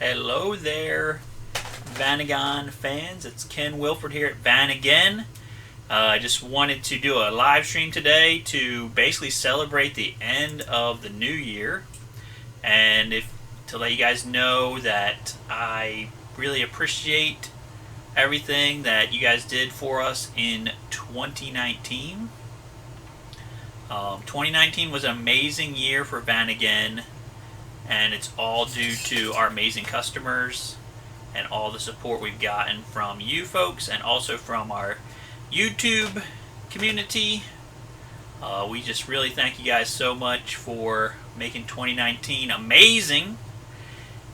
Hello there, Vanagon fans. It's Ken Wilford here at Vanagon. I just wanted to do a live stream today to basically celebrate the end of the new year, and to let you guys know that I really appreciate everything that you guys did for us in 2019. 2019 was an amazing year for Vanagon, and it's all due to our amazing customers and all the support we've gotten from you folks and also from our YouTube community. We just really thank you guys so much for making 2019 amazing,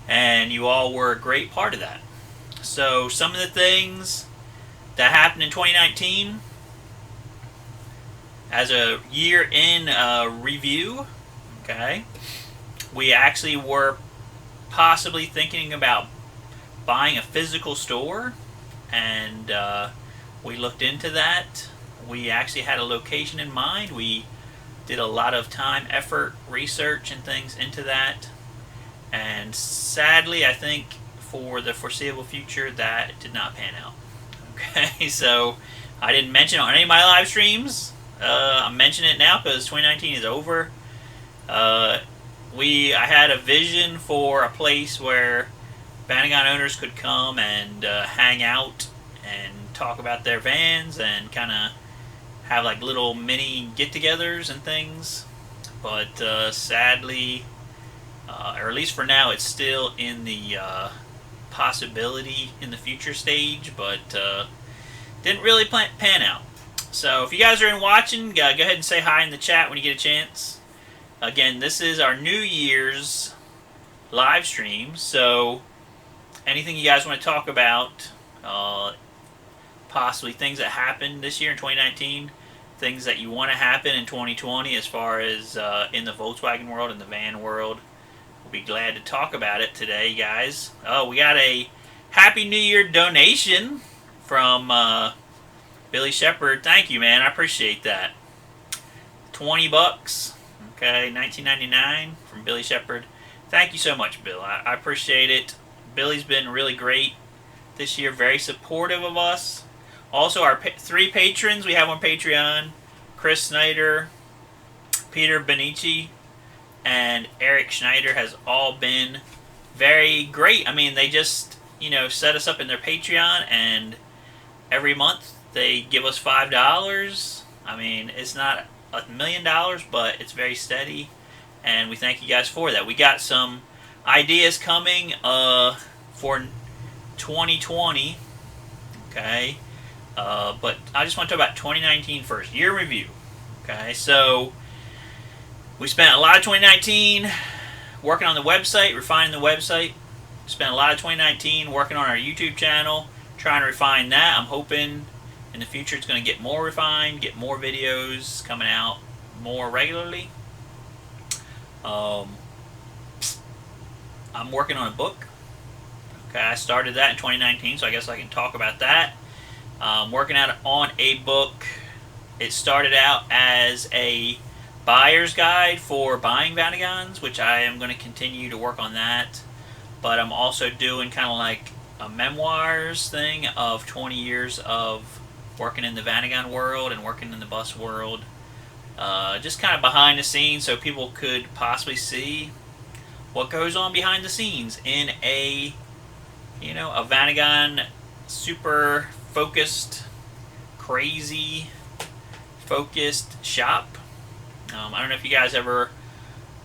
and you all were a great part of that. So some of the things that happened in 2019 as a year in review, okay, we actually were possibly thinking about buying a physical store, and we looked into that. We actually had a location in mind. We did a lot of time, effort, research, and things into that, and sadly, I think for the foreseeable future, that did not pan out. Okay, so I didn't mention it on any of my live streams. I'm mentioning it now because 2019 is over. I had a vision for a place where Vanagon owners could come and hang out and talk about their vans and kind of have like little mini get-togethers and things. But sadly, or at least for now, it's still in the possibility in the future stage, but didn't really pan out. So if you guys are in watching, go ahead and say hi in the chat when you get a chance. Again, this is our New Year's live stream, so anything you guys want to talk about, possibly things that happened this year in 2019, things that you want to happen in 2020 as far as in the Volkswagen world and the van world, we'll be glad to talk about it today, guys. Oh, we got a Happy New Year donation from Billy Shepard. Thank you, man. I appreciate that. $20. Okay, $19.99 from Billy Shepard. Thank you so much, Bill. I appreciate it. Billy's been really great this year, very supportive of us. Also, our three patrons we have on Patreon, Chris Snyder, Peter Benici, and Eric Schneider, has all been very great. I mean, they just, set us up in their Patreon, and every month they give us $5. I mean, it's not $1 million, but it's very steady, and we thank you guys for that. We got some ideas coming for 2020, okay, but I just want to talk about 2019 first. Year review, okay. So we spent a lot of 2019 working on the website, refining the website. Spent a lot of 2019 working on our YouTube channel, trying to refine that. I'm hoping in the future it's going to get more refined, get more videos coming out more regularly. I'm working on a book. Okay, I started that in 2019, so I guess I can talk about that. Working on a book. It started out as a buyer's guide for buying Vanagons, which I am going to continue to work on that. But I'm also doing kind of like a memoirs thing of 20 years of working in the Vanagon world and working in the bus world. Just kind of behind the scenes so people could possibly see what goes on behind the scenes in a Vanagon super focused, crazy focused shop. I don't know if you guys ever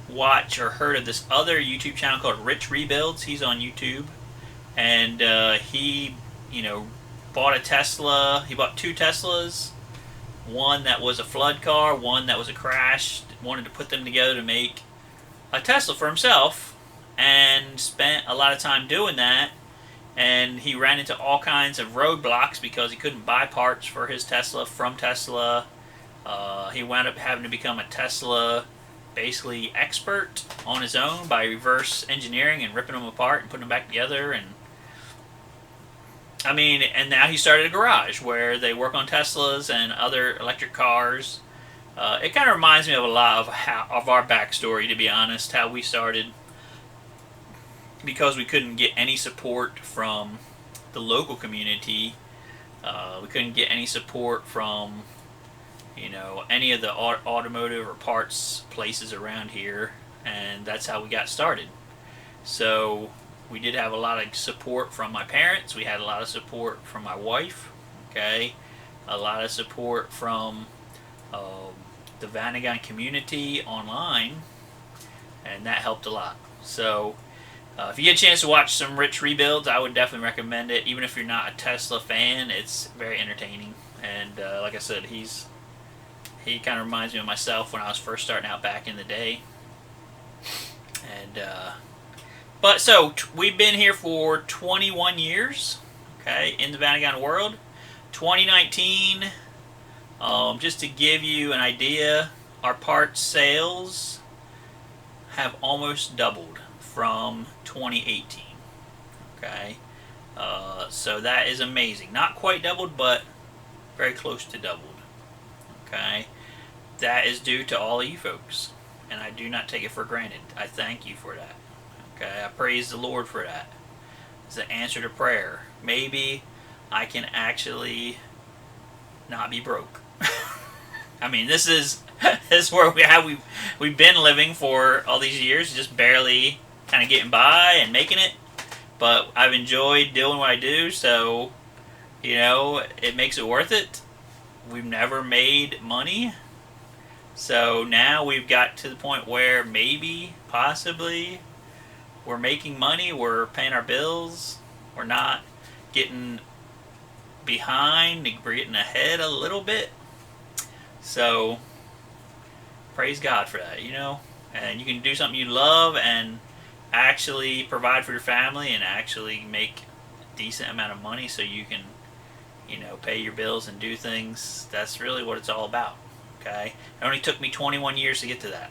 watch or heard of this other YouTube channel called Rich Rebuilds. He's on YouTube, and he bought a Tesla. He bought two Teslas, one that was a flood car, one that was a crash. Wanted to put them together to make a Tesla for himself, and spent a lot of time doing that. And he ran into all kinds of roadblocks because he couldn't buy parts for his Tesla from Tesla. He wound up having to become a Tesla basically expert on his own by reverse engineering and ripping them apart and putting them back together. And and now he started a garage where they work on Teslas and other electric cars. It kind of reminds me of a lot of our backstory, to be honest, how we started because we couldn't get any support from the local community. We couldn't get any support from, any of the automotive or parts places around here, and that's how we got started. So we did have a lot of support from my parents. We had a lot of support from my wife. Okay, a lot of support from the Vanagon community online, and that helped a lot. So if you get a chance to watch some Rich rebuilds, I would definitely recommend it. Even if you're not a Tesla fan, it's very entertaining. And like I said, he kind of reminds me of myself when I was first starting out back in the day. And but so we've been here for 21 years, okay, in the Vanagon world. 2019, just to give you an idea, our parts sales have almost doubled from 2018. Okay, so that is amazing. Not quite doubled, but very close to doubled. Okay, that is due to all of you folks, and I do not take it for granted. I thank you for that. Okay, I praise the Lord for that. It's an answer to prayer. Maybe I can actually not be broke. I mean, this is where we've been living for all these years, just barely kind of getting by and making it. But I've enjoyed doing what I do, so it makes it worth it. We've never made money, so now we've got to the point where maybe, possibly, we're making money. We're paying our bills. We're not getting behind. We're getting ahead a little bit. So praise God for that, And you can do something you love and actually provide for your family and actually make a decent amount of money so you can, pay your bills and do things. That's really what it's all about, okay? It only took me 21 years to get to that.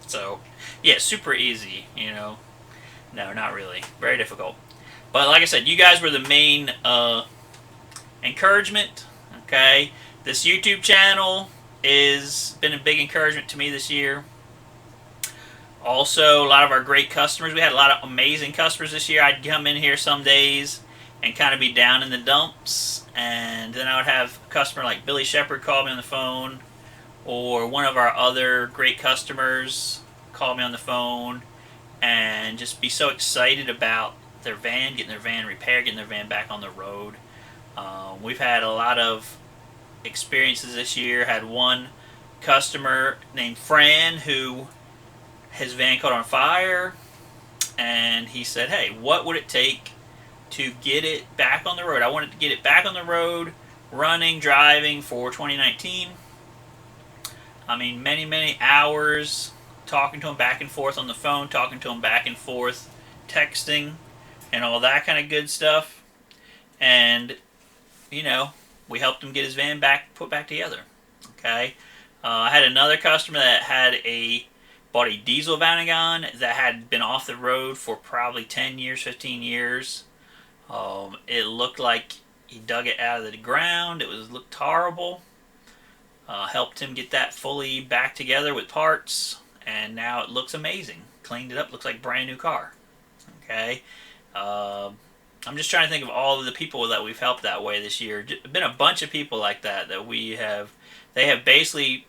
So, yeah, super easy, No, not really. Very difficult. But like I said, you guys were the main encouragement, okay? This YouTube channel has been a big encouragement to me this year. Also, a lot of our great customers. We had a lot of amazing customers this year. I'd come in here some days and kind of be down in the dumps, and then I would have a customer like Billy Shepard call me on the phone, or one of our other great customers call me on the phone and just be so excited about their van, getting their van repaired, getting their van back on the road. We've had a lot of experiences this year. Had one customer named Fran who his van caught on fire, and he said, hey, what would it take to get it back on the road? I wanted to get it back on the road, running, driving for 2019. I mean, many, many hours talking to him back and forth on the phone, talking to him back and forth, texting, and all that kind of good stuff. And, we helped him get his van put back together. Okay? I had another customer that bought a diesel Vanagon that had been off the road for probably 10 years, 15 years. It looked like he dug it out of the ground. It looked horrible. Helped him get that fully back together with parts, and now it looks amazing. Cleaned it up, looks like a brand new car. Okay, I'm just trying to think of all of the people that we've helped that way this year. Been a bunch of people like that they have basically,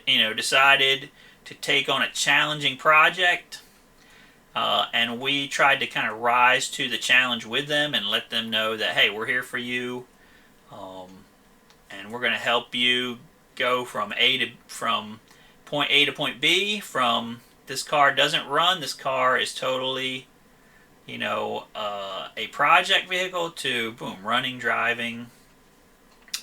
decided to take on a challenging project, and we tried to kind of rise to the challenge with them and let them know that, hey, we're here for you, and we're going to help you go from point A to point B. From this car doesn't run, this car is totally, a project vehicle, to boom, running, driving,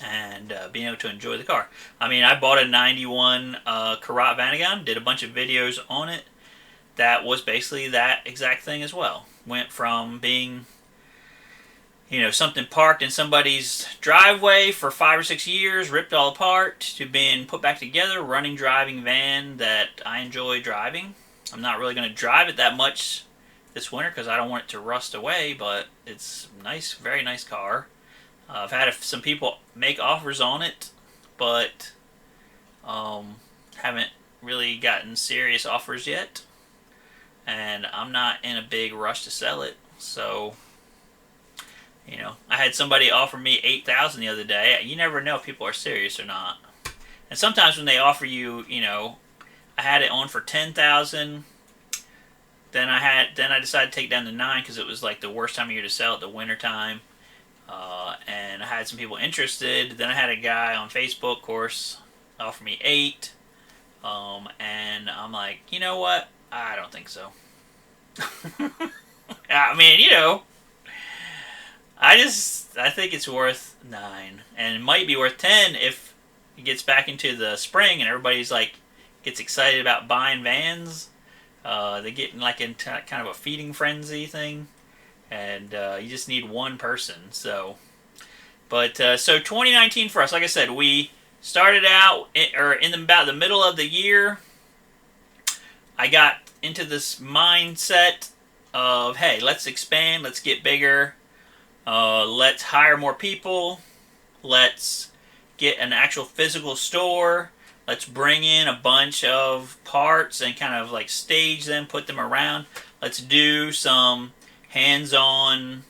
and being able to enjoy the car. I mean, I bought a 91 Karat Vanagon, did a bunch of videos on it. That was basically that exact thing as well. Went from being, something parked in somebody's driveway for 5 or 6 years, ripped all apart, to being put back together, running, driving van that I enjoy driving. I'm not really going to drive it that much this winter because I don't want it to rust away, but it's nice, very nice car. I've had some people make offers on it, but haven't really gotten serious offers yet. and I'm not in a big rush to sell it. So, I had somebody offer me 8,000 the other day. You never know if people are serious or not. And sometimes when they offer you, I had it on for 10,000. Then I decided to take it down to 9 because it was like the worst time of year to sell it, the winter time. And I had some people interested. Then I had a guy on Facebook, of course, offer me 8. And I'm like, you know what? I don't think so. I mean, I think it's worth 9, and it might be worth 10 if it gets back into the spring and everybody's like gets excited about buying vans. They get in like into kind of a feeding frenzy thing, and you just need one person. So 2019 for us, like I said, we started out in about the middle of the year. I got into this mindset of, hey, let's expand, let's get bigger, let's hire more people, let's get an actual physical store, let's bring in a bunch of parts and kind of like stage them, put them around. Let's do some hands-on,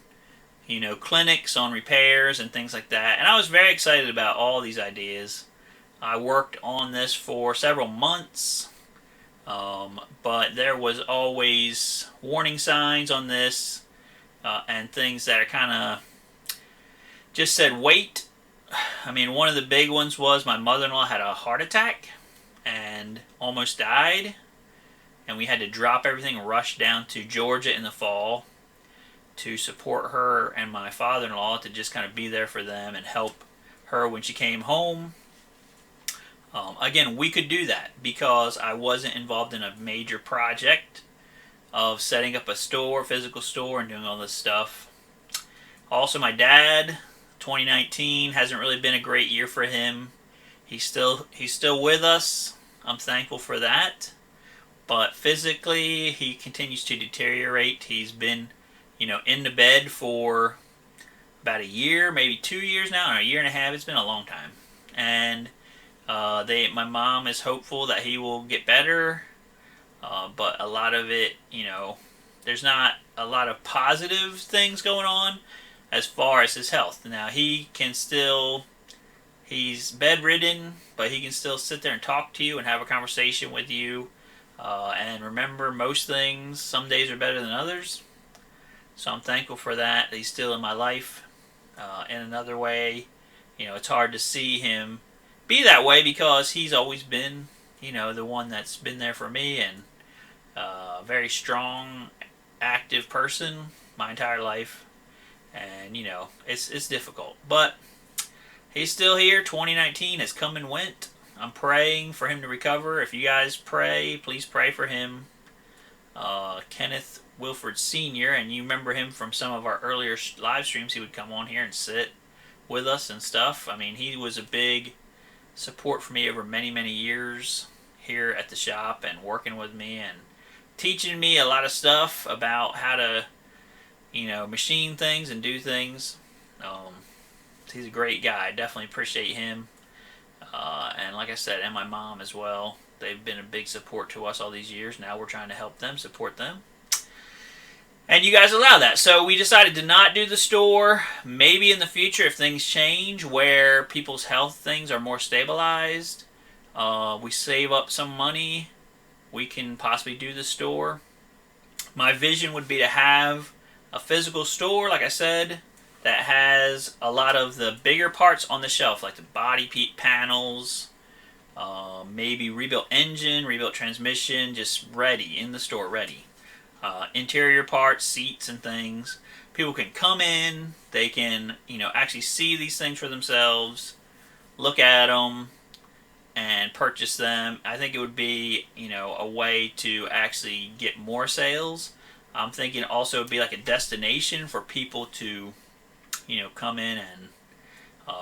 clinics on repairs and things like that. And I was very excited about all these ideas. I worked on this for several months, but there was always warning signs on this and things that are kind of just said wait. I mean, one of the big ones was my mother-in-law had a heart attack and almost died, and we had to drop everything and rush down to Georgia in the fall to support her and my father-in-law, to just kind of be there for them and help her when she came home. Again, we could do that because I wasn't involved in a major project of setting up a store, physical store, and doing all this stuff. Also, my dad, 2019 hasn't really been a great year for him. He's still with us. I'm thankful for that. But physically, he continues to deteriorate. He's been, in the bed for about a year, maybe 2 years now, or a year and a half. It's been a long time. And my mom is hopeful that he will get better. But a lot of it, there's not a lot of positive things going on as far as his health. Now, he's bedridden, but he can still sit there and talk to you and have a conversation with you. And remember, most things, some days are better than others. So I'm thankful for that. He's still in my life. In another way, it's hard to see him be that way because he's always been, the one that's been there for me, and a very strong, active person my entire life. And, it's difficult. But he's still here. 2019 has come and went. I'm praying for him to recover. If you guys pray, please pray for him. Kenneth Wilford Sr., and you remember him from some of our earlier live streams. He would come on here and sit with us and stuff. I mean, he was a big support for me over many, many years here at the shop, and working with me and teaching me a lot of stuff about how to, machine things and do things. He's a great guy. I definitely appreciate him. And like I said, and my mom as well. They've been a big support to us all these years. Now we're trying to help them, support them. And you guys allow that. So we decided to not do the store. Maybe in the future, if things change where people's health things are more stabilized, we save up some money, we can possibly do the store. My vision would be to have a physical store, like I said, that has a lot of the bigger parts on the shelf, like the body panels, maybe rebuilt engine, rebuilt transmission, just ready, in the store, ready. Interior parts, seats and things. People can come in, they can, actually see these things for themselves, look at them, and purchase them. I think it would be, a way to actually get more sales. I'm thinking also it would be like a destination for people to, come in and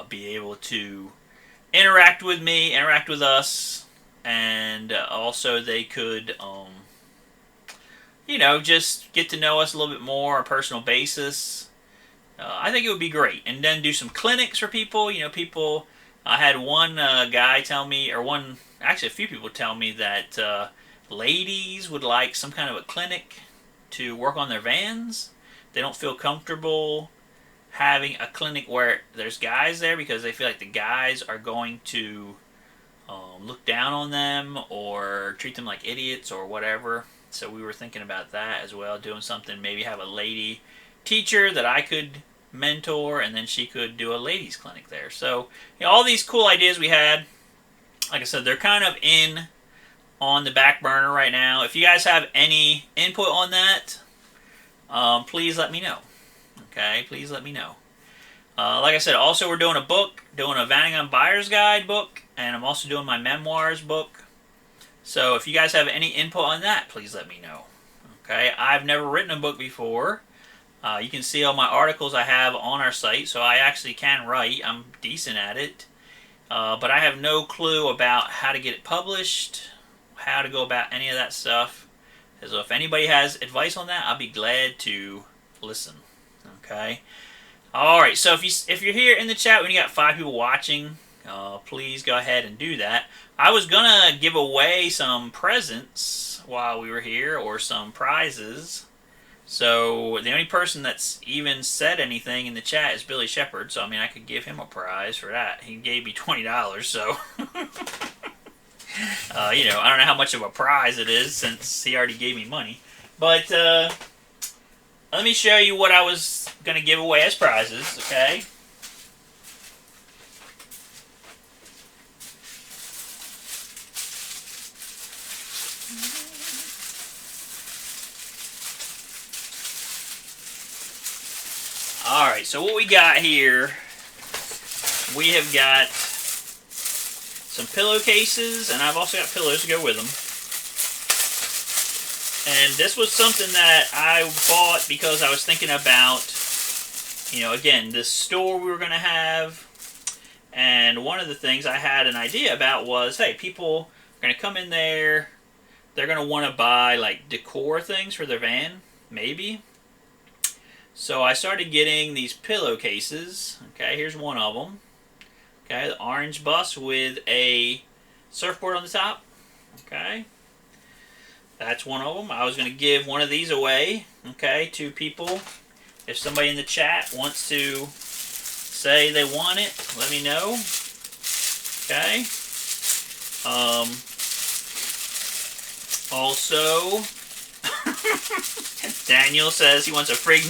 be able to interact with me, interact with us, and also they could, just get to know us a little bit more on a personal basis. I think it would be great. And then do some clinics for people. I had one guy tell me, actually a few people tell me that ladies would like some kind of a clinic to work on their vans. They don't feel comfortable having a clinic where there's guys there because they feel like the guys are going to look down on them or treat them like idiots or whatever. So we were thinking about that as well, doing something, maybe have a lady teacher that I could mentor, and then she could do a ladies clinic there. So all these cool ideas we had, like I said, they're kind of on the back burner right now. If you guys have any input on that, please let me know. Okay, please let me know. Like I said, also we're doing a book, doing a Vanagon Buyer's Guide book, and I'm also doing my memoirs book. So if you guys have any input on that, please let me know. Okay, I've never written a book before. You can see all my articles I have on our site, so I actually can write. I'm decent at it. But I have no clue about how to get it published, how to go about any of that stuff. So if anybody has advice on that, I'll be glad to listen. Okay. Alright, so if you're here in the chat when you got 5 people watching, please go ahead and do that. I was going to give away some presents while we were here, or some prizes. So the only person that's even said anything in the chat is Billy Shepard, so I mean I could give him a prize for that. He gave me $20, so you know, I don't know how much of a prize it is since he already gave me money. But let me show you what I was going to give away as prizes, okay? Alright, so what we got here, we have got some pillowcases, and I've also got pillows to go with them. And this was something that I bought because I was thinking about, you know, again, this store we were going to have. And one of the things I had an idea about was, hey, people are going to come in there, they're going to want to buy, like, decor things for their van, maybe. So I started getting these pillowcases. Okay, here's one of them. Okay, the orange bus with a surfboard on the top. Okay, that's one of them. I was going to give one of these away, okay, to people. If somebody in the chat wants to say they want it, let me know. Okay. Also, Daniel says he wants a free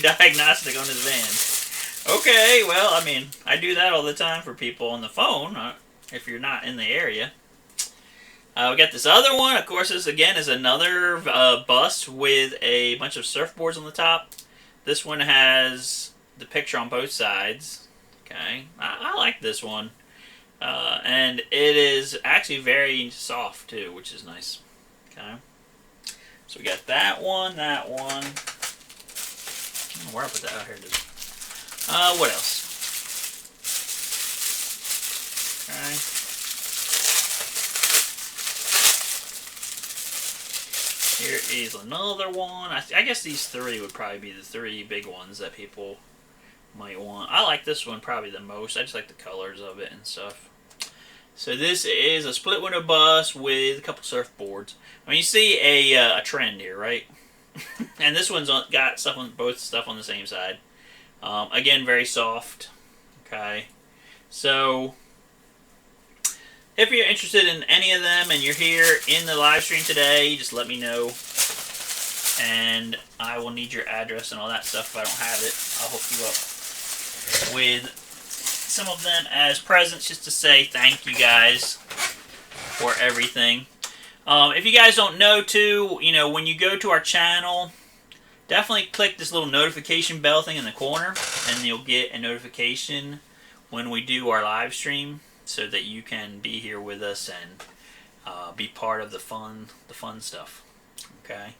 diagnostic on his van. Okay, well, I mean, I do that all the time for people on the phone, if you're not in the area. We got this other one. Of course, this again is another bus with a bunch of surfboards on the top. This one has the picture on both sides. Okay, I like this one. And it is actually very soft too, which is nice. Okay, so we got that one, that one. I don't know where I put that out here. What else? Okay. Here is another one. I guess these three would probably be the three big ones that people might want. I like this one probably the most. I just like the colors of it and stuff. So this is a split window bus with a couple surfboards. I mean, you see a trend here, right? And this one's got stuff on both stuff on the same side. Again, very soft. Okay, so if you're interested in any of them and you're here in the live stream today, just let me know. And I will need your address and all that stuff if I don't have it. I'll hook you up with some of them as presents just to say thank you guys for everything. If you guys don't know too, you know, when you go to our channel, definitely click this little notification bell thing in the corner and you'll get a notification when we do our live stream, so that you can be here with us and be part of the fun stuff. Okay.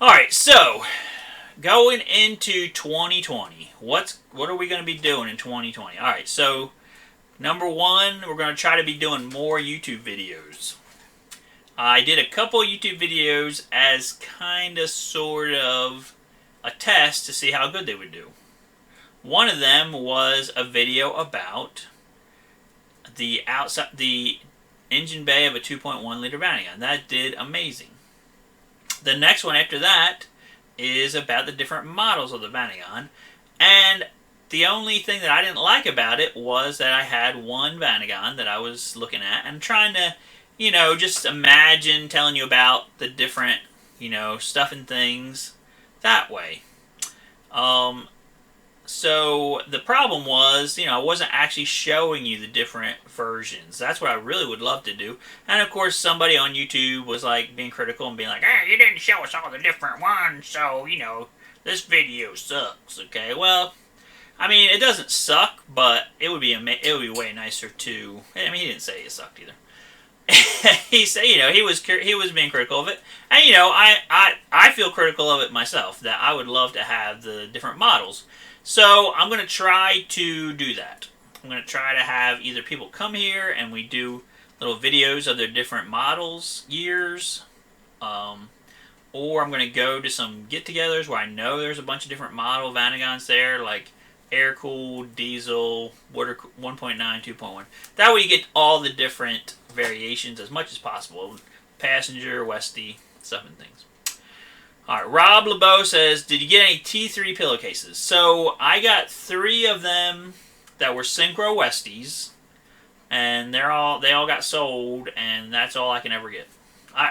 All right. So going into 2020, what are we going to be doing in 2020? All right. So number one, we're going to try to be doing more YouTube videos. I did a couple YouTube videos as kind of sort of a test to see how good they would do. One of them was a video about the engine bay of a 2.1 liter Vanagon. That did amazing. The next one after that is about the different models of the Vanagon, and the only thing that I didn't like about it was that I had one Vanagon that I was looking at and trying to, just imagine telling you about the different, stuff and things that way. So the problem was, I wasn't actually showing you the different versions. That's what I really would love to do. And of course, somebody on YouTube was like being critical and being like, "Hey, you didn't show us all the different ones, so this video sucks." Okay, well, I mean, it doesn't suck, but it would be way nicer to. I mean, he didn't say it sucked either. He said, he was being critical of it, and I feel critical of it myself. That I would love to have the different models. So I'm going to try to do that. I'm going to try to have either people come here and we do little videos of their different models, years, or I'm going to go to some get-togethers where I know there's a bunch of different model Vanagons there, like air-cooled, diesel, water 1.9, 2.1. That way you get all the different variations as much as possible. Passenger, Westie, stuff and things. Alright, Rob LeBeau says, did you get any T3 pillowcases? So, I got 3 of them that were Synchro Westies, and they all got sold, and that's all I can ever get.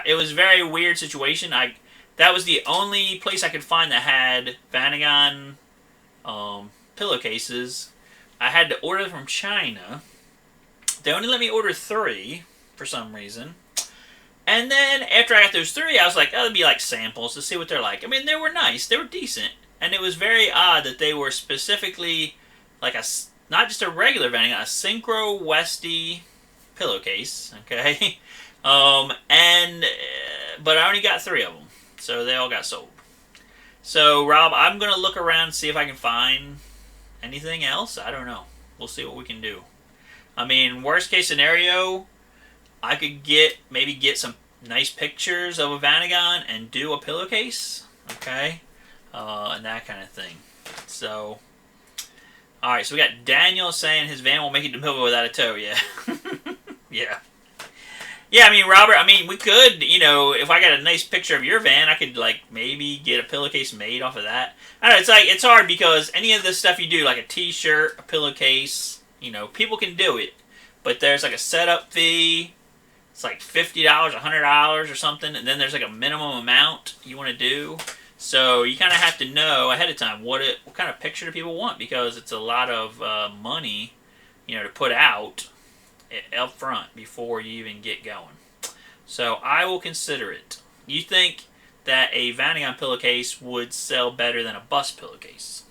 It was a very weird situation. That was the only place I could find that had Vanagon pillowcases. I had to order them from China. They only let me order 3 for some reason. And then, after I got those 3, I was like, that'd be like samples to see what they're like. I mean, they were nice. They were decent. And it was very odd that they were specifically like not just a regular Vanagon, a Synchro Westie pillowcase, okay? But I only got 3 of them. So they all got sold. So, Rob, I'm going to look around and see if I can find anything else. I don't know. We'll see what we can do. I mean, worst case scenario, I could maybe get some nice pictures of a Vanagon and do a pillowcase, okay, and that kind of thing. So, all right. So we got Daniel saying his van won't make it to Millville without a tow. Yeah, yeah, yeah. I mean, Robert. I mean, we could. If I got a nice picture of your van, I could maybe get a pillowcase made off of that. I don't know. It's hard because any of this stuff you do, like a T-shirt, a pillowcase, people can do it, but there's a setup fee. It's like $50, $100 or something, and then there's a minimum amount you want to do. So you kind of have to know ahead of time what kind of picture do people want, because it's a lot of money, to put out up front before you even get going. So I will consider it. You think that a Vanagon pillowcase would sell better than a bus pillowcase?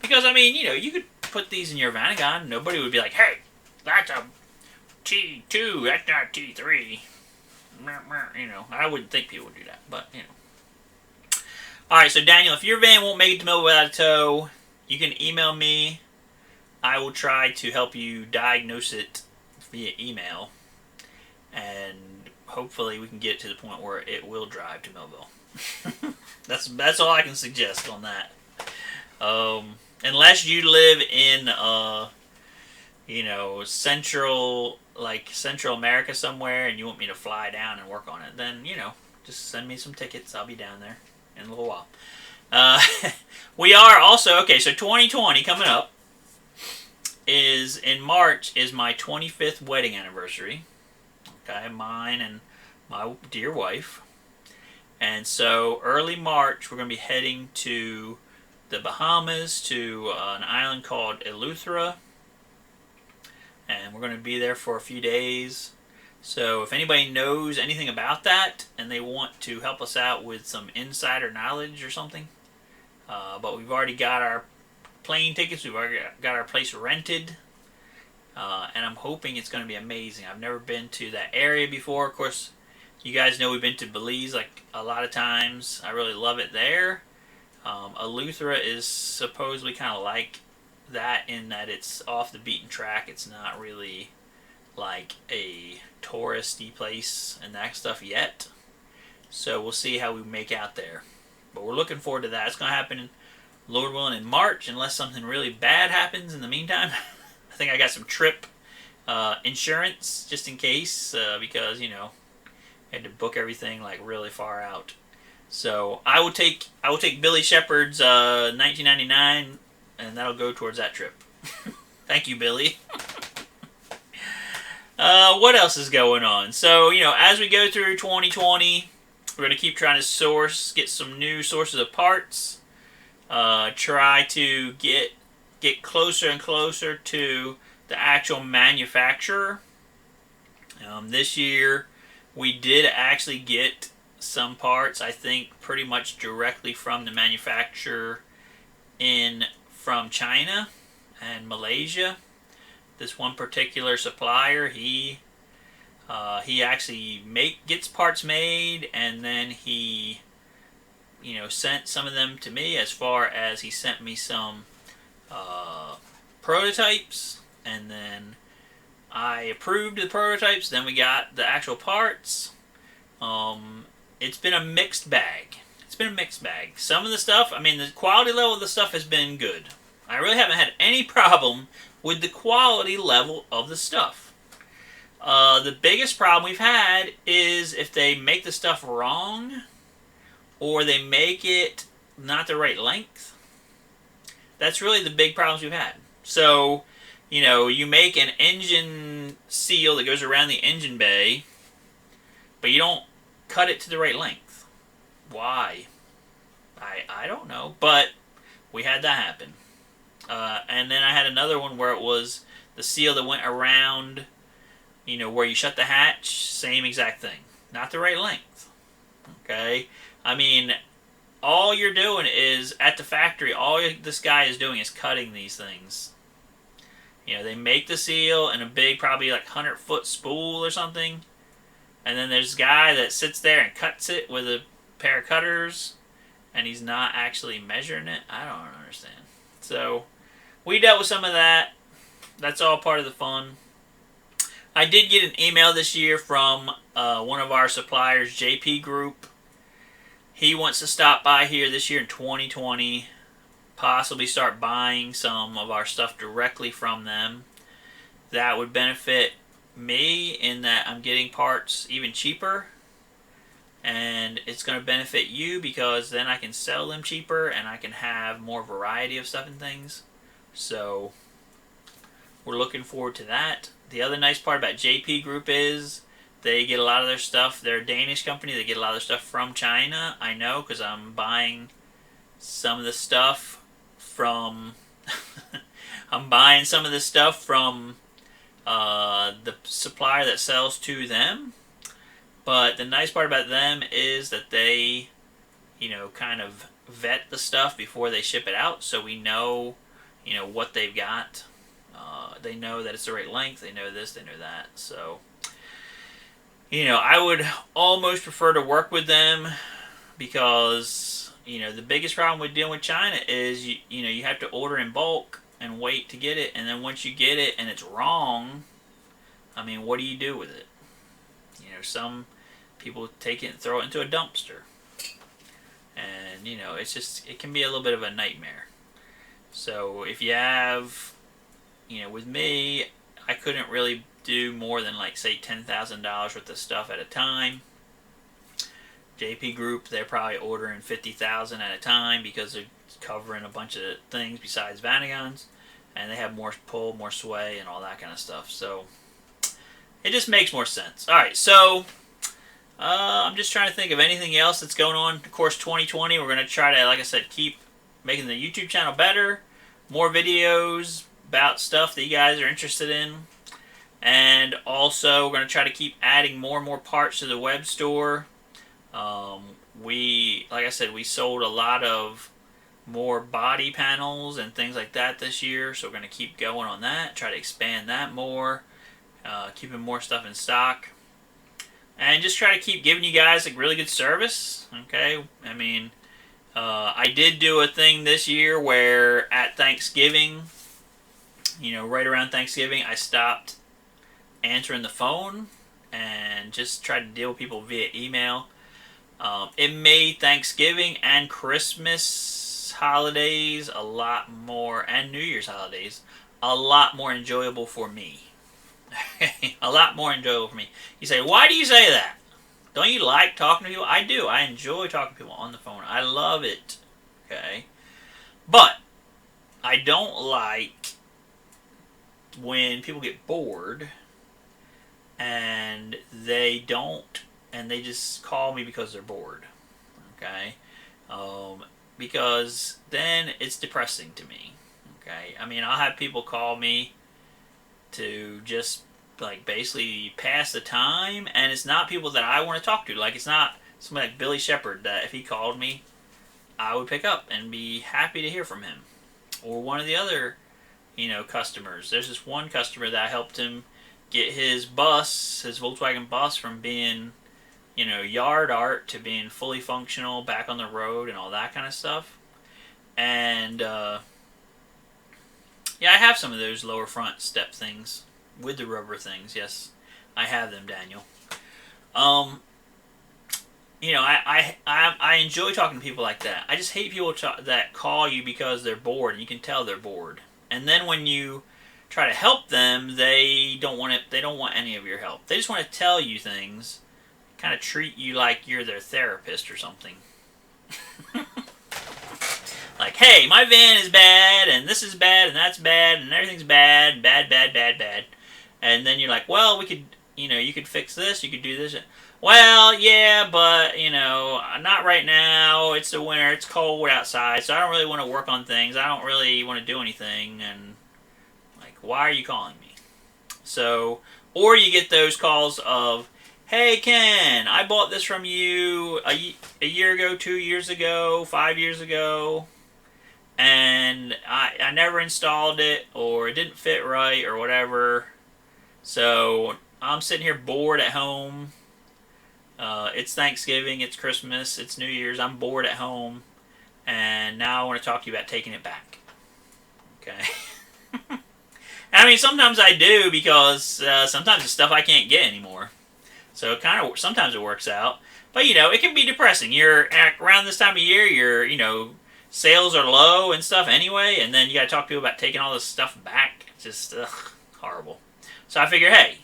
Because, I mean, you could put these in your Vanagon. Nobody would be like, hey, that's a T2, that's not T3. I wouldn't think people would do that, but, Alright, so Daniel, if your van won't make it to Millville without a tow, you can email me. I will try to help you diagnose it via email, and hopefully we can get it to the point where it will drive to Millville. That's all I can suggest on that. Unless you live in, Central America somewhere, and you want me to fly down and work on it, then, just send me some tickets. I'll be down there in a little while. We are also, okay, so 2020 coming up is, in March, is my 25th wedding anniversary. Okay, mine and my dear wife. And so, early March, we're going to be heading to the Bahamas, to an island called Eleuthera. And we're going to be there for a few days. So if anybody knows anything about that and they want to help us out with some insider knowledge or something, but we've already got our plane tickets, we've already got our place rented, and I'm hoping it's going to be amazing. I've never been to that area before. Of course, you guys know we've been to Belize a lot of times. I really love it there. Eleuthera is supposedly kind of like that in that it's off the beaten track. It's not really like a touristy place and that stuff yet. So we'll see how we make out there. But we're looking forward to that. It's going to happen, Lord willing, in March, unless something really bad happens in the meantime. I think I got some trip insurance just in case, because I had to book everything like really far out. So I will take Billy Shepard's 1999, and that'll go towards that trip. Thank you, Billy. What else is going on? So as we go through 2020, we're gonna keep trying to get some new sources of parts. Try to get closer and closer to the actual manufacturer. This year, we did actually get some parts, I think, pretty much directly from the manufacturer from China and Malaysia. This one particular supplier, he actually gets parts made, and then he sent some of them to me, as far as he sent me some prototypes, and then I approved the prototypes. Then we got the actual parts. It's been a mixed bag. Some of the stuff, the quality level of the stuff has been good. I really haven't had any problem with the quality level of the stuff. The biggest problem we've had is if they make the stuff wrong, or they make it not the right length. That's really the big problems we've had. So, you make an engine seal that goes around the engine bay, but you don't cut it to the right length. Why? I don't know, but we had that happen. And then I had another one where it was the seal that went around, where you shut the hatch, same exact thing. Not the right length. Okay? All you're doing is, at the factory, all this guy is doing is cutting these things. They make the seal in a big, probably like 100-foot spool or something. And then there's a guy that sits there and cuts it with a pair of cutters. And he's not actually measuring it. I don't understand. So, we dealt with some of that. That's all part of the fun. I did get an email this year from one of our suppliers, JP Group. He wants to stop by here this year in 2020, possibly start buying some of our stuff directly from them. That would benefit me in that I'm getting parts even cheaper, and it's going to benefit you because then I can sell them cheaper and I can have more variety of stuff and things. So we're looking forward to that. The other nice part about JP Group is they get a lot of their stuff. They're a Danish company. They get a lot of their stuff from China. I know because I'm buying some of the stuff from I'm buying some of the stuff from the supplier that sells to them. But the nice part about them is that they, kind of vet the stuff before they ship it out, so we know, what they've got. They know that it's the right length. They know this. They know that. So, I would almost prefer to work with them because, the biggest problem with dealing with China is, you have to order in bulk and wait to get it, and then once you get it and it's wrong, what do you do with it? Some people take it and throw it into a dumpster. And, it can be a little bit of a nightmare. So, if you have, with me, I couldn't really do more than, say, $10,000 worth of stuff at a time. JP Group, they're probably ordering $50,000 at a time because they're covering a bunch of things besides Vanagons. And they have more pull, more sway, and all that kind of stuff. So, it just makes more sense. Alright, so I'm just trying to think of anything else that's going on. Of course, 2020, we're going to try to, like I said, keep making the YouTube channel better. More videos about stuff that you guys are interested in. And also, we're going to try to keep adding more and more parts to the web store. Like I said, we sold a lot of more body panels and things like that this year. So we're going to keep going on that. Try to expand that more. Keeping more stuff in stock, and just try to keep giving you guys a really good service. Okay, I did do a thing this year where at Thanksgiving, right around Thanksgiving, I stopped answering the phone and just tried to deal with people via email. It made Thanksgiving and Christmas holidays a lot more, and New Year's holidays, a lot more enjoyable for me. A lot more enjoyable for me. You say, why do you say that? Don't you like talking to people? I do. I enjoy talking to people on the phone. I love it. Okay? But I don't like when people get bored and they don't, and they just call me because they're bored. Okay? Because then it's depressing to me. Okay? I mean, I'll have people call me to just like basically pass the time, and it's not people that I want to talk to. Like, it's not somebody like Billy Shepard that if he called me, I would pick up and be happy to hear from him. Or one of the other, customers. There's this one customer that I helped him get his bus, his Volkswagen bus, from being, yard art to being fully functional, back on the road, and all that kind of stuff. And yeah, I have some of those lower front step things with the rubber things. Yes, I have them, Daniel. I enjoy talking to people like that. I just hate people that call you because they're bored, and you can tell they're bored. And then when you try to help them, they don't want it. They don't want any of your help. They just want to tell you things, kind of treat you like you're their therapist or something. Like, hey, my van is bad, and this is bad, and that's bad, and everything's bad, bad, bad, bad, bad. And then you're like, well, we could, you could fix this, you could do this. Well, yeah, but, not right now. It's the winter, it's cold outside, so I don't really want to work on things. I don't really want to do anything, and, like, why are you calling me? So, or you get those calls of, hey, Ken, I bought this from you a year ago, 2 years ago, 5 years ago, and I never installed it, or it didn't fit right, or whatever. So I'm sitting here bored at home. It's Thanksgiving, it's Christmas, it's New Year's. I'm bored at home, and now I want to talk to you about taking it back. Okay. I mean, sometimes I do, because sometimes it's stuff I can't get anymore. So sometimes it works out. But, it can be depressing. You're around this time of year, sales are low and stuff anyway, and then you got to talk to people about taking all this stuff back. It's just horrible. So I figure, hey,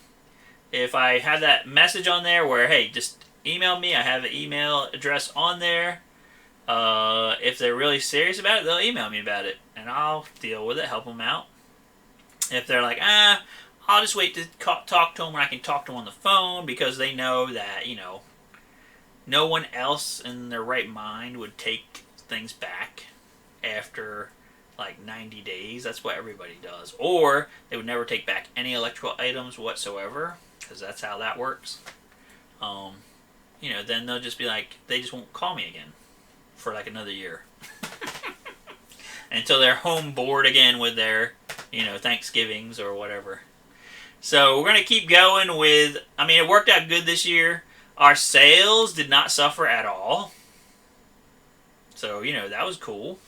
if I have that message on there where, hey, just email me, I have an email address on there. If they're really serious about it, they'll email me about it, and I'll deal with it, help them out. If they're like, I'll just wait to talk to them when I can talk to them on the phone, because they know that, no one else in their right mind would take things back after like 90 days. That's what everybody does. Or they would never take back any electrical items whatsoever, because that's how that works. Then they'll just be like, they just won't call me again for like another year. Until they're home bored again with their, Thanksgivings or whatever. So we're going to keep going with, it worked out good this year. Our sales did not suffer at all. So, that was cool.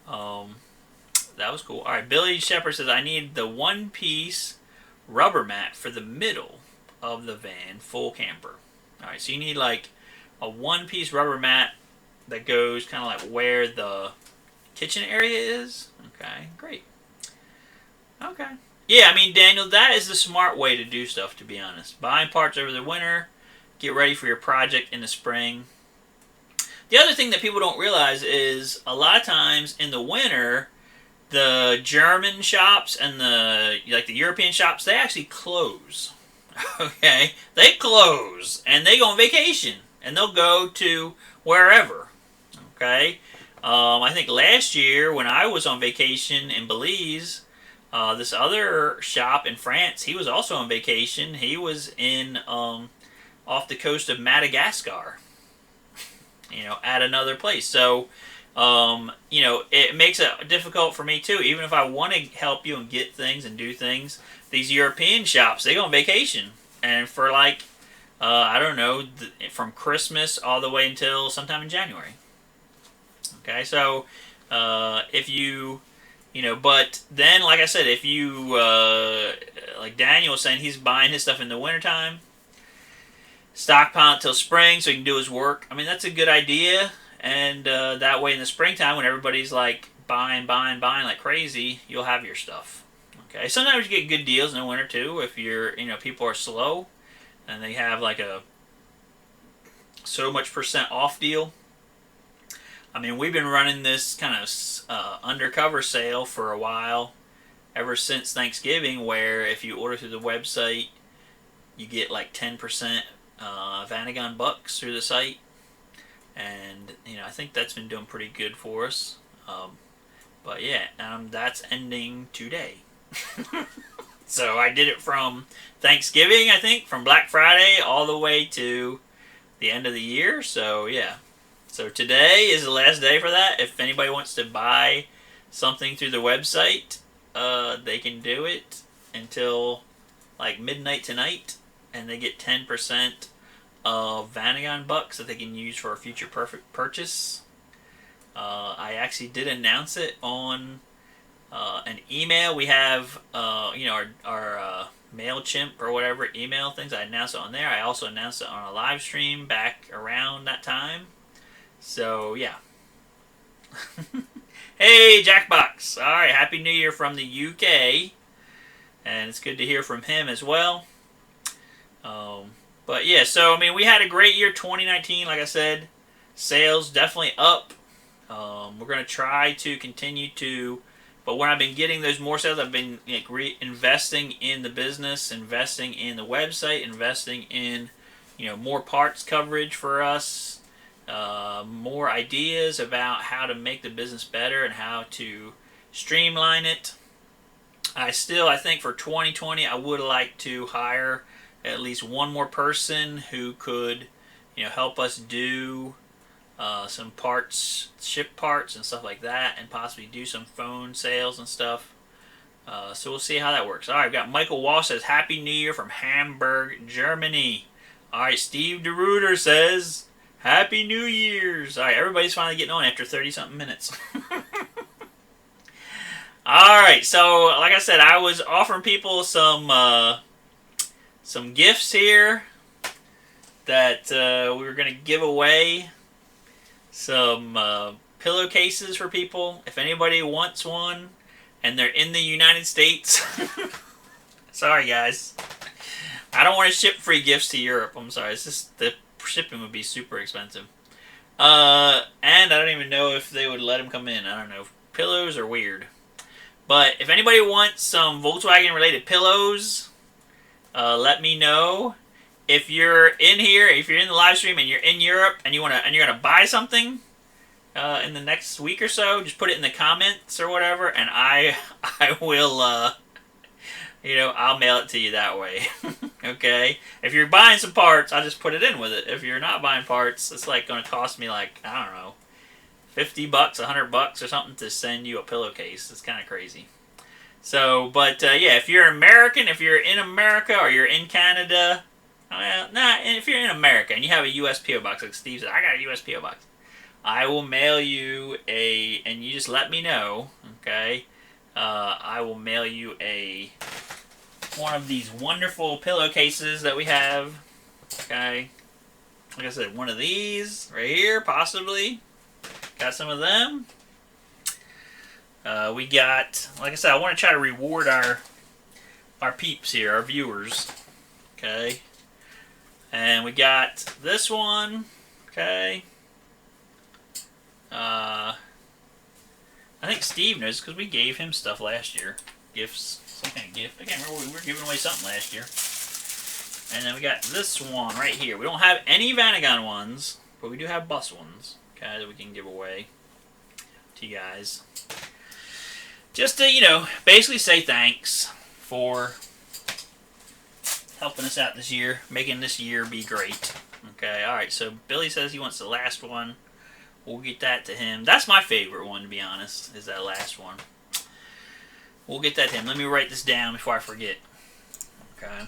That was cool. All right, Billy Shepard says, I need the one-piece rubber mat for the middle of the van, full camper. All right, so you need like a one-piece rubber mat that goes kind of like where the kitchen area is. Okay, great. Okay. Yeah, Daniel, that is the smart way to do stuff, to be honest. Buying parts over the winter, get ready for your project in the spring. The other thing that people don't realize is a lot of times in the winter, the German shops and the European shops, they actually close. Okay? They close, and they go on vacation, and they'll go to wherever. Okay? I think last year when I was on vacation in Belize, this other shop in France, he was also on vacation. He was in off the coast of Madagascar, at another place. So, it makes it difficult for me too. Even if I want to help you and get things and do things, these European shops, they go on vacation. And for like, I don't know, from Christmas all the way until sometime in January. Okay, so if you, but then, like I said, if you, like Daniel was saying, he's buying his stuff in the wintertime, stockpile until spring so he can do his work. That's a good idea. And that way in the springtime, when everybody's like buying like crazy, you'll have your stuff. Okay, sometimes you get good deals in the winter too. If you're, people are slow, and they have like a so much % off deal. I mean, we've been running this kind of undercover sale for a while, ever since Thanksgiving, where if you order through the website, you get like 10% Vanagon bucks through the site, and I think that's been doing pretty good for us. But yeah, that's ending today. So I did it from Thanksgiving, I think, from Black Friday all the way to the end of the year. So yeah, so today is the last day for that. If anybody wants to buy something through the website, they can do it until like midnight tonight, and they get 10% of Vanagon bucks that they can use for a future perfect purchase. I actually did announce it on an email. We have our MailChimp or whatever email things. I announced it on there. I also announced it on a live stream back around that time. So yeah. Hey, Jackbox. All right, Happy New Year from the UK, and it's good to hear from him as well. But yeah, so I mean, we had a great year 2019. Like I said, sales definitely up. We're gonna try to continue to. But when I've been getting those more sales, I've been investing in the business, investing in the website, investing in more parts coverage for us, more ideas about how to make the business better and how to streamline it. I think for 2020, I would like to hire at least one more person who could help us do some parts, ship parts and stuff like that, and possibly do some phone sales and stuff. So we'll see how that works. All right, I've got Michael Walsh says Happy New Year from Hamburg, Germany. All right, Steve DeRuiter says Happy New Year's. All right, everybody's finally getting on after 30-something minutes. All right, so like I said, I was offering people some gifts here that we were going to give away. Some pillowcases for people. If anybody wants one and they're in the United States, sorry guys, I don't want to ship free gifts to Europe. I'm sorry, it's just the shipping would be super expensive. And I don't even know if they would let them come in. I don't know. Pillows are weird. But if anybody wants some Volkswagen related pillows, let me know. If you're in here, if you're in the live stream and you're in Europe and you're gonna buy something in the next week or so, just put it in the comments or whatever, and I will I'll mail it to you that way. Okay. If you're buying some parts, I'll just put it in with it. If you're not buying parts, it's like gonna cost me like I don't know, $50, $100 or something to send you a pillowcase. It's kind of crazy. So, but yeah, if you're American, if you're in America or you're in Canada. Well, if you're in America and you have a US PO box, like Steve said, I got a US PO box. I will mail you and you just let me know, okay? I will mail you one of these wonderful pillowcases that we have, okay? Like I said, one of these right here, possibly. Got some of them. We got, like I said, I want to try to reward our peeps here, our viewers, okay? And we got this one, okay. I think Steve knows because we gave him stuff last year. Gifts, some kind of gift. I can't remember, we were giving away something last year. And then we got this one right here. We don't have any Vanagon ones, but we do have bus ones, okay, that we can give away to you guys. Just to, basically say thanks for helping us out this year, making this year be great. Okay, alright, so Billy says he wants the last one. We'll get that to him. That's my favorite one, to be honest, is that last one. We'll get that to him. Let me write this down before I forget. Okay.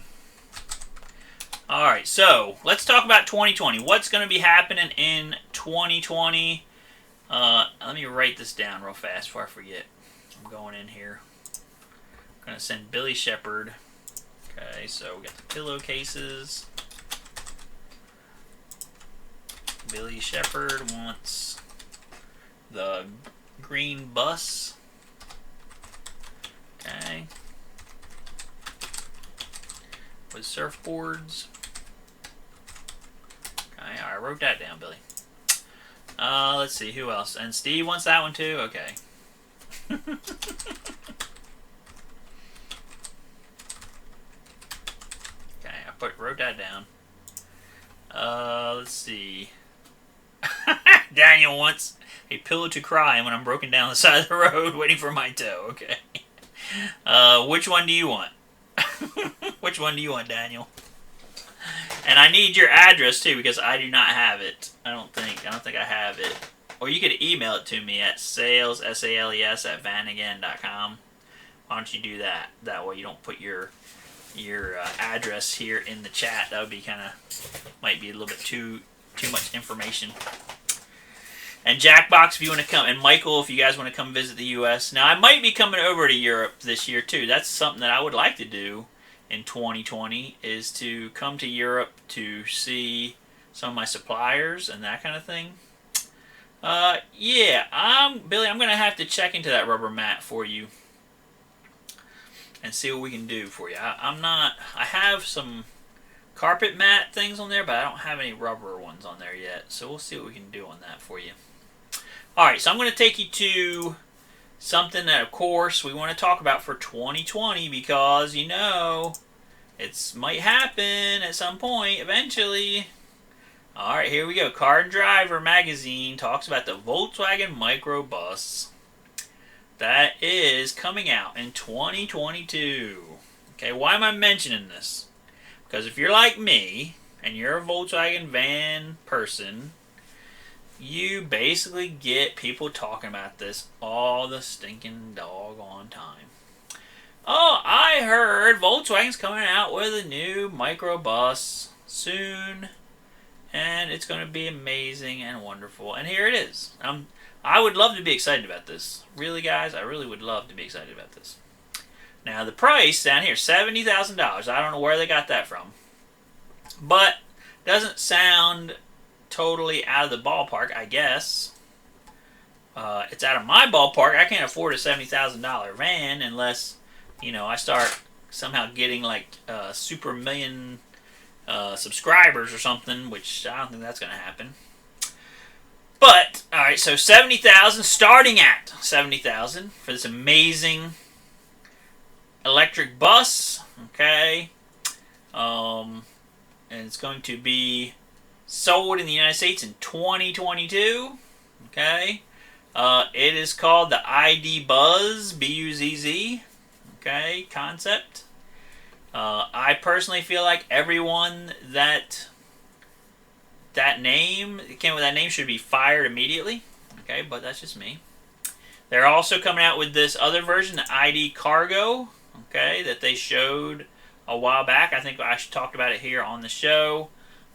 Alright, so let's talk about 2020. What's going to be happening in 2020? Let me write this down real fast before I forget. I'm going in here. I'm going to send Billy Shepard. Okay, so we got the pillowcases. Billy Shepard wants the green bus. Okay. with surfboards. Okay, I wrote that down, Billy. Let's see, who else? And Steve wants that one too? Okay. Okay, I wrote that down. Let's see. Daniel wants a pillow to cry when I'm broken down the side of the road waiting for my tow. Okay. Which one do you want? Which one do you want, Daniel? And I need your address too because I do not have it. I don't think I have it. Or you could email it to me at sales, S-A-L-E-S, at vanagon.com. Why don't you do that? That way you don't put your address here in the chat. That would be might be a little bit too much information. And Jackbox, if you want to come, and Michael, if you guys want to come visit the U.S. Now, I might be coming over to Europe this year too. That's something that I would like to do in 2020, is to come to Europe to see some of my suppliers and that kind of thing. Yeah, Billy, I'm going to have to check into that rubber mat for you and see what we can do for you. I have some carpet mat things on there, but I don't have any rubber ones on there yet. So we'll see what we can do on that for you. Alright, so I'm going to take you to something that, of course, we want to talk about for 2020 because, you know, it might happen at some point eventually. Alright, here we go. Car and Driver magazine talks about the Volkswagen Microbus that is coming out in 2022. Okay, why am I mentioning this? Because if you're like me, and you're a Volkswagen van person, you basically get people talking about this all the stinking doggone time. Oh, I heard Volkswagen's coming out with a new microbus soon, and it's going to be amazing and wonderful. And here it is. I would love to be excited about this. Really, guys, I really would love to be excited about this. Now, the price down here, $70,000. I don't know where they got that from. But doesn't sound totally out of the ballpark, I guess. It's out of my ballpark. I can't afford a $70,000 van unless, you know, I start somehow getting like super million subscribers or something, which I don't think that's going to happen. But, alright, so $70,000, starting at $70,000 for this amazing electric bus, okay? And it's going to be sold in the United States in 2022, okay? It is called the ID Buzz, B-U-Z-Z, okay, concept. I personally feel like everyone that came with that name should be fired immediately, okay, but that's just me. They're also coming out with this other version, the ID Cargo, okay, that they showed a while back. I think I talked about it here on the show,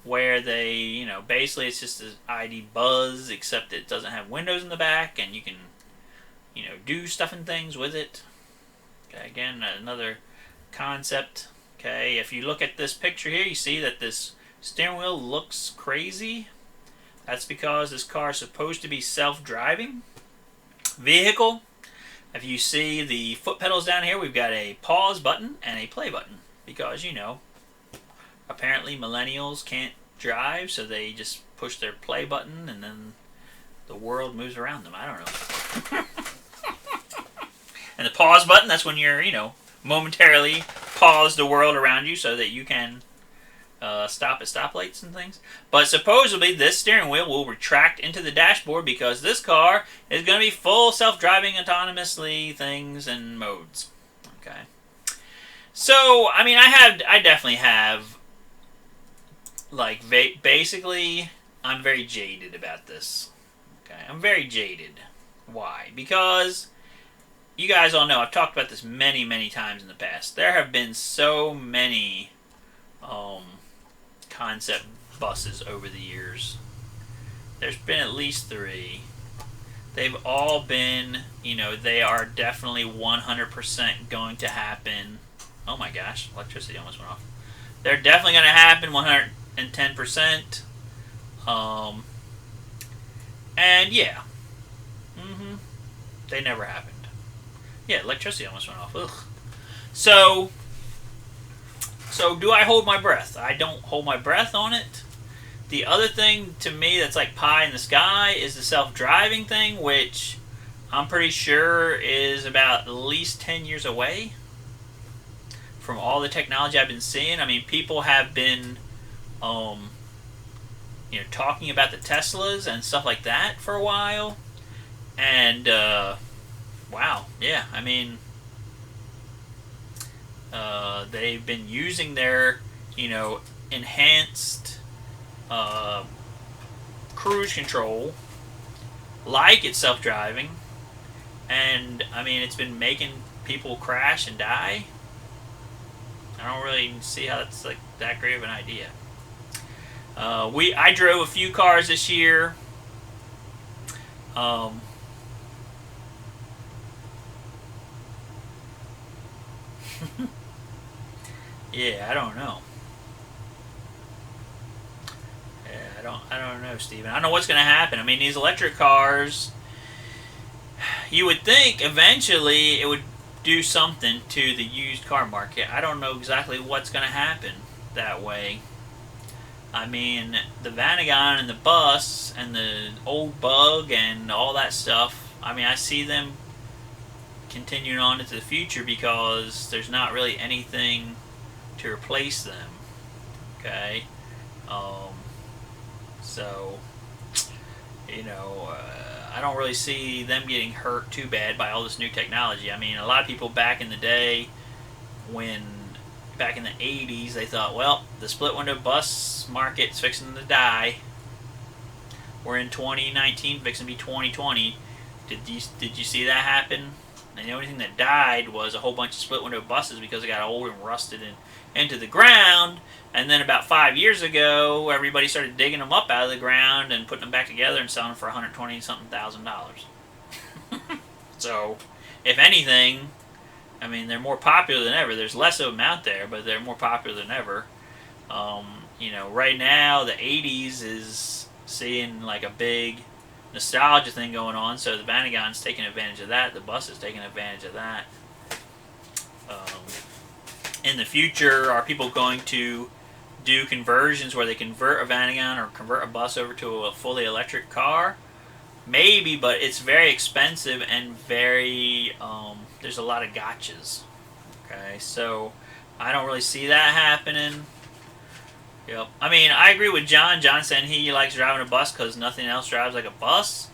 where they, you know, basically it's just an ID Buzz, except it doesn't have windows in the back, and you can, you know, do stuff and things with it. Okay, again, another concept. Okay, if you look at this picture here, you see that this steering wheel looks crazy. That's because this car is supposed to be self-driving vehicle. If you see the foot pedals down here, we've got a pause button and a play button. Because, you know, apparently millennials can't drive, so they just push their play button and then the world moves around them. I don't know. And the pause button, that's when you're, you know, momentarily pause the world around you so that you can stop at stoplights and things. But supposedly this steering wheel will retract into the dashboard because this car is going to be full self-driving autonomously things and modes. Okay. So, I mean, I definitely have, like, basically, I'm very jaded about this. Okay, I'm very jaded. Why? Because you guys all know, I've talked about this many, many times in the past. There have been so many concept buses over the years. There's been at least 3. They've all been, you know, they are definitely 100% going to happen. Oh my gosh, electricity almost went off. They're definitely going to happen 110%. And yeah. They never happened. Yeah, electricity almost went off. Ugh. So So do I hold my breath? I don't hold my breath on it. The other thing to me that's like pie in the sky is the self-driving thing, which I'm pretty sure is about at least 10 years away from all the technology I've been seeing. I mean, people have been, talking about the Teslas and stuff like that for a while. And, wow, yeah, I mean, they've been using their, enhanced cruise control like it's self-driving, and I mean it's been making people crash and die. I don't really see how that's like that great of an idea. I drove a few cars this year. Yeah, I don't know. I don't know, Steven. I don't know what's going to happen. I mean, these electric cars, you would think eventually it would do something to the used car market. I don't know exactly what's going to happen that way. I mean, the Vanagon and the bus and the old Bug and all that stuff, I mean, I see them continuing on into the future because there's not really anything to replace them. Okay? So, I don't really see them getting hurt too bad by all this new technology. I mean, a lot of people back in the day, back in the 80s, they thought, well, the split window bus market's fixing to die. We're in 2019, fixing to be 2020. Did you see that happen? And the only thing that died was a whole bunch of split window buses because they got old and rusted into the ground. And then about 5 years ago, everybody started digging them up out of the ground and putting them back together and selling them for $120-something thousand. So, if anything, I mean, they're more popular than ever. There's less of them out there, but they're more popular than ever. Right now, the 80s is seeing like a big nostalgia thing going on, so the Vanagon's taking advantage of that. The bus is taking advantage of that. In the future, are people going to do conversions where they convert a Vanagon or convert a bus over to a fully electric car? Maybe, but it's very expensive and very, there's a lot of gotchas. Okay, so I don't really see that happening. Yep. I mean, I agree with John. John saying he likes driving a bus because nothing else drives like a bus.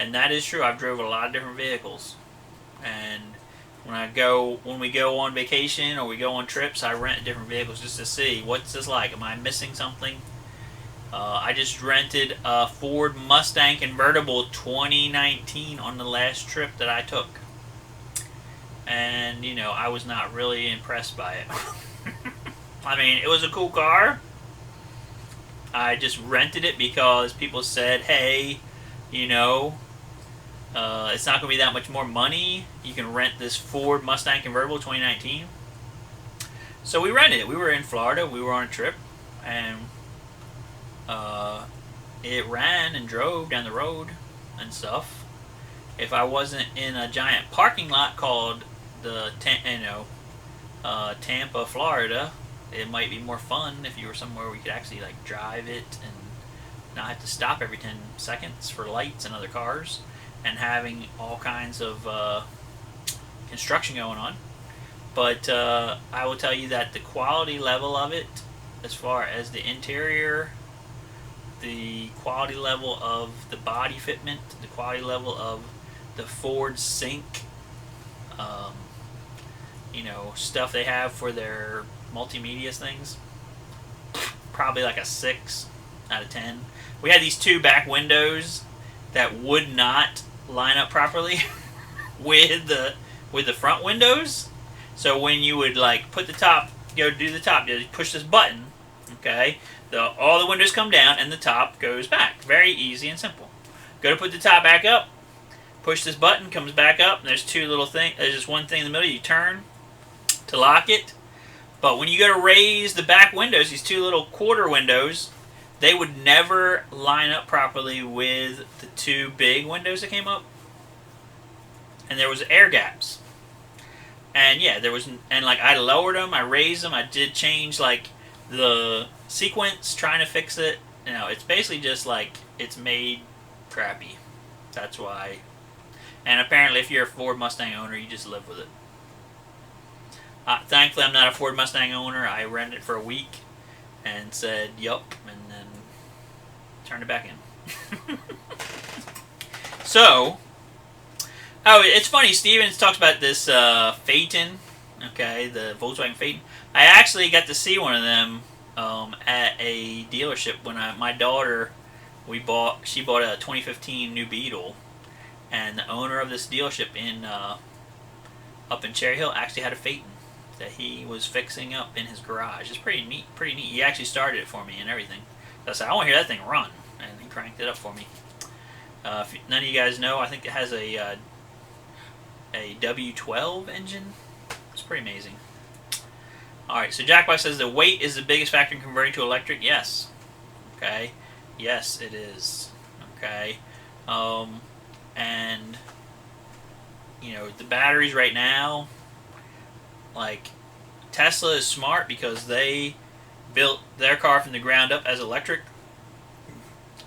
And that is true. I've driven a lot of different vehicles. And when we go on vacation or we go on trips, I rent different vehicles just to see what's this like. Am I missing something? I just rented a Ford Mustang convertible 2019 on the last trip that I took. And, I was not really impressed by it. I mean, it was a cool car. I just rented it because people said, hey, it's not going to be that much more money. You can rent this Ford Mustang convertible 2019. So we rented it. We were in Florida. We were on a trip. And it ran and drove down the road and stuff. If I wasn't in a giant parking lot called the Tampa, Florida, it might be more fun if you were somewhere where we could actually like drive it and not have to stop every 10 seconds for lights and other cars and having all kinds of construction going on. But I will tell you that the quality level of it, as far as the interior, the quality level of the body fitment, the quality level of the Ford Sync, stuff they have for their multimedia things, probably like a 6 out of 10. We had these two back windows that would not line up properly with the front windows. So when you would like put the top, go do the top, you push this button, okay, all the windows come down and the top goes back. Very easy and simple. Go to put the top back up, push this button, comes back up, and there's two little things. There's just one thing in the middle. You turn to lock it. But when you go to raise the back windows, these two little quarter windows, they would never line up properly with the two big windows that came up. And there was air gaps. And yeah, there was, and like I lowered them, I raised them, I did change like the sequence, trying to fix it. You know, it's basically just like it's made crappy. That's why. And apparently, if you're a Ford Mustang owner, you just live with it. Thankfully, I'm not a Ford Mustang owner. I rented it for a week and said, yup, and then turned it back in. So, oh, it's funny. Stevens talks about this Phaeton, okay, the Volkswagen Phaeton. I actually got to see one of them at a dealership when my daughter, she bought a 2015 new Beetle, and the owner of this dealership in up in Cherry Hill actually had a Phaeton that he was fixing up in his garage. It's pretty neat. Pretty neat. He actually started it for me and everything. So I said, I want to hear that thing run, and he cranked it up for me. If none of you guys know, I think it has a W12 engine. It's pretty amazing. Alright, so Jackpot says the weight is the biggest factor in converting to electric. Yes. Okay. Yes, it is. Okay. And, you know, the batteries right now, like, Tesla is smart because they built their car from the ground up as electric.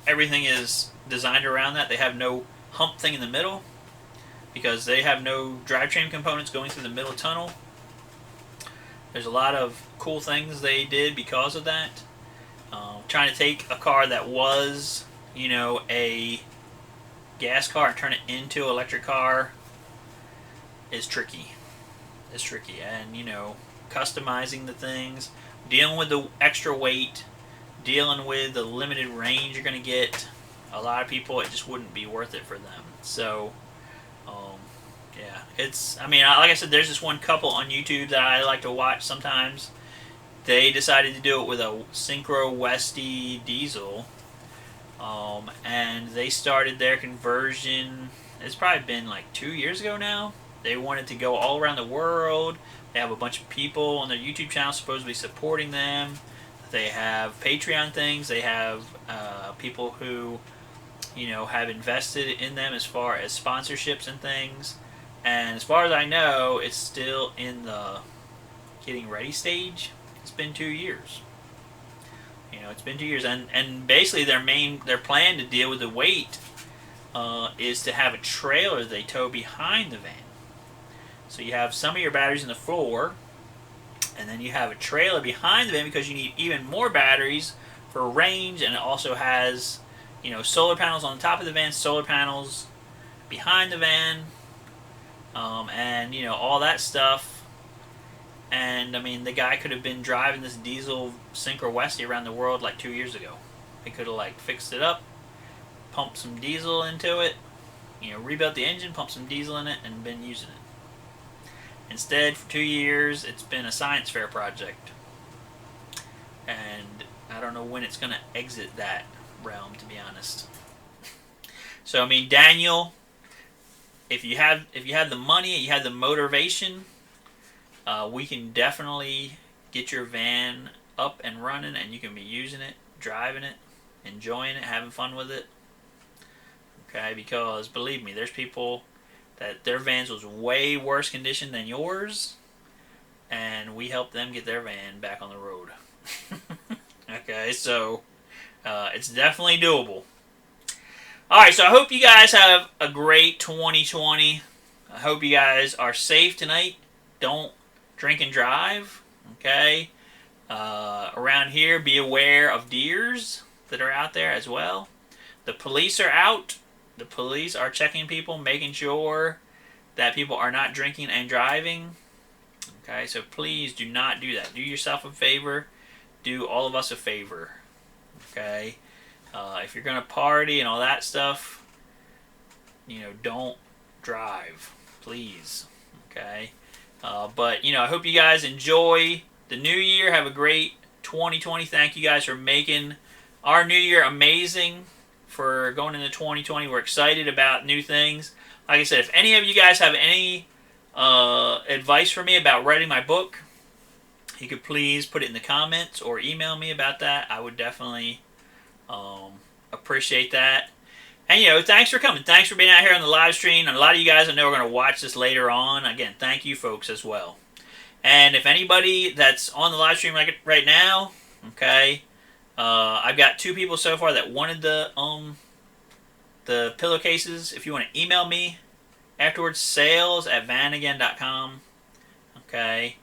Everything is designed around that. They have no hump thing in the middle because they have no drivetrain components going through the middle tunnel. There's a lot of cool things they did because of that. Trying to take a car that was, you know, a gas car and turn it into an electric car is tricky. It's tricky. And, you know, customizing the things, dealing with the extra weight, dealing with the limited range you're going to get, a lot of people, it just wouldn't be worth it for them. So, yeah, it's, I mean, like I said, there's this one couple on YouTube that I like to watch sometimes. They decided to do it with a Synchro Westy diesel, and they started their conversion, it's probably been like 2 years ago now. They wanted to go all around the world. They have a bunch of people on their YouTube channel supposedly supporting them. They have Patreon things. They have people who, you know, have invested in them as far as sponsorships and things. And as far as I know, it's still in the getting ready stage. It's been 2 years. You know, it's been 2 years, and basically their plan to deal with the weight is to have a trailer they tow behind the van. So you have some of your batteries in the floor, and then you have a trailer behind the van because you need even more batteries for range, and it also has, you know, solar panels on the top of the van, solar panels behind the van, and, you know, all that stuff. And, I mean, the guy could have been driving this diesel Synchro Westy around the world like 2 years ago. They could have, like, fixed it up, pumped some diesel into it, you know, rebuilt the engine, pumped some diesel in it, and been using it. Instead, for 2 years, it's been a science fair project. And I don't know when it's going to exit that realm, to be honest. So, I mean, Daniel, if you have the money and you have the motivation, we can definitely get your van up and running, and you can be using it, driving it, enjoying it, having fun with it. Okay, because believe me, there's people that their vans was way worse condition than yours, and we helped them get their van back on the road. Okay, so it's definitely doable. Alright, so I hope you guys have a great 2020. I hope you guys are safe tonight. Don't drink and drive. Okay? Around here, be aware of deers that are out there as well. The police are out. The police are checking people, making sure that people are not drinking and driving. Okay, so please do not do that. Do yourself a favor. Do all of us a favor. Okay? If you're going to party and all that stuff, you know, don't drive. Please. Okay? But, you know, I hope you guys enjoy the new year. Have a great 2020. Thank you guys for making our new year amazing. For going into 2020, we're excited about new things. Like I said, if any of you guys have any advice for me about writing my book, you could please put it in the comments or email me about that. I would definitely appreciate that. And thanks for coming. Thanks for being out here on the live stream. And a lot of you guys I know are going to watch this later on. Again, thank you folks as well. And if anybody that's on the live stream right now, okay, I've got 2 people so far that wanted the pillowcases. If you want to email me afterwards, sales@vanagon.com. Okay,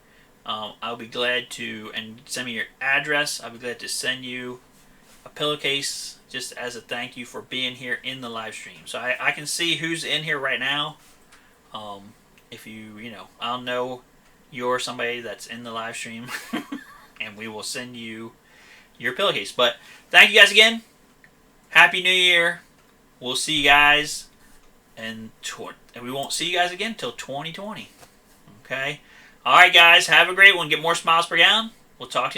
I'll be glad to, and send me your address. I'll be glad to send you a pillowcase just as a thank you for being here in the live stream. So I can see who's in here right now. If I'll know you're somebody that's in the live stream, and we will send you your pillowcase. But thank you guys again. Happy New Year. We'll see you guys, and we won't see you guys again until 2020. Okay? All right, guys. Have a great one. Get more smiles per gallon. We'll talk to you later.